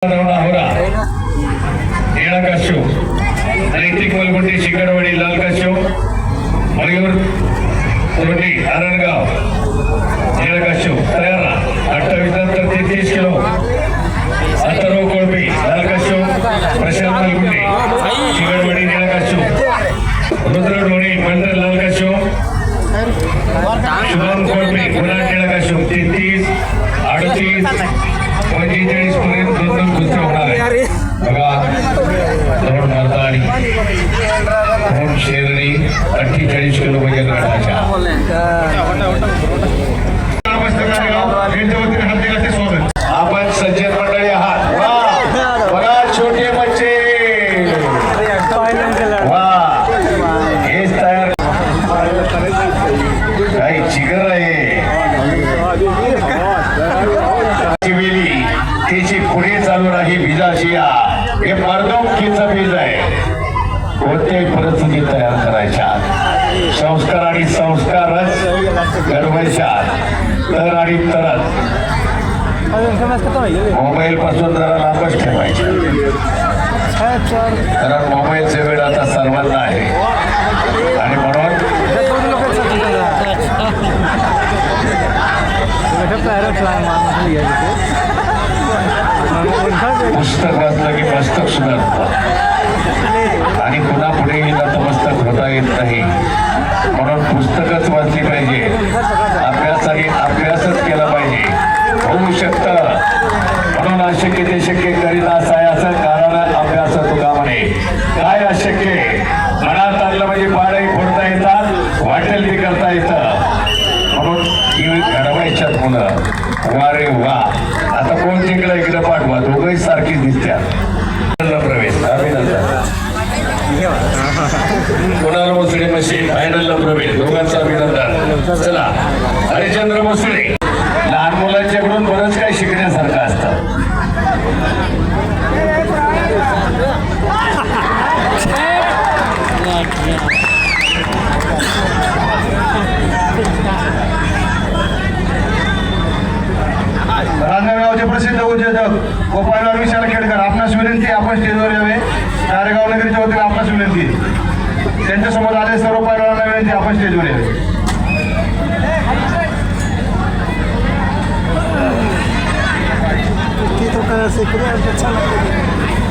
नैतिक मलगुंडी शिकरवाडी लाल काशो मयूर कोरडी आरणगाव निळा काशो तयार 28 नंतर 33 किलो अथर्व कोळपी लाल काशो प्रशांत मलगुंडी शिकरवाडी निळा काशो रुद्र ढोणी मंडल लाल काशो शुभम कोळपी पुन्हा निळा काशो 33 38 45 पर्यंत 2 कुस्त्या होणार आहे बघा दोन मर्दानी दोन शेरणी 48 किलो वजन गटाच्या आपण सज्जन मंडळी आहात बघा छोटे बच्चे वा हेच तयार काही जिगर आहे त्याची पुढे चालू राही बीजाशिया हे मर्दोकीचं बीज आहे कोणत्याही परिस्थिती तयार करायच्या संस्कार आणि संस्कारच घडवायच्या तर आणि तरच मोबाईल पासून जरा लांबच ठेवायचे कारण मोबाईलचे वेळ आता सर्वांना आहे आणि म्हणून पुस्तक वाचलं की मस्तक सुधारतं आणि पुन्हा पुढे गेलं तर मस्तक होता येत नाही म्हणून पुस्तकच वाचली पाहिजे अभ्यासच केला पाहिजे होऊ शकतं म्हणून अशक्य ते शक्य करीत असाय असं कारण अभ्यास तुका म्हणे काय अशक्य मनात आणलं म्हणजे पाडही फोडता येतात वाटेल ते करता येतं म्हणून ही घडवायच्यात मुलं वारे वा आता कोण जिंकला इकडे पाठवा दोघंही सारखीच दिसत्या प्रवेश अभिनंदन कोणाला मोसळे मशीन फायनलला प्रवेश दोघांचं अभिनंदन चला हरिचंद्र मोसळे लहान मुलांच्याकडून बरंच काही शिकण्यासारखं असतं रांजणगावचे प्रसिद्ध उद्योजक गोपाळराव विशाल खेडकर आपणास विनंती आपण स्टेजवर यावे नारेगाव नगरीच्या वतीने आपणास विनंती त्यांच्यासमोर आले सर्व पैलवानांना विनंती आपण स्टेजवर यावे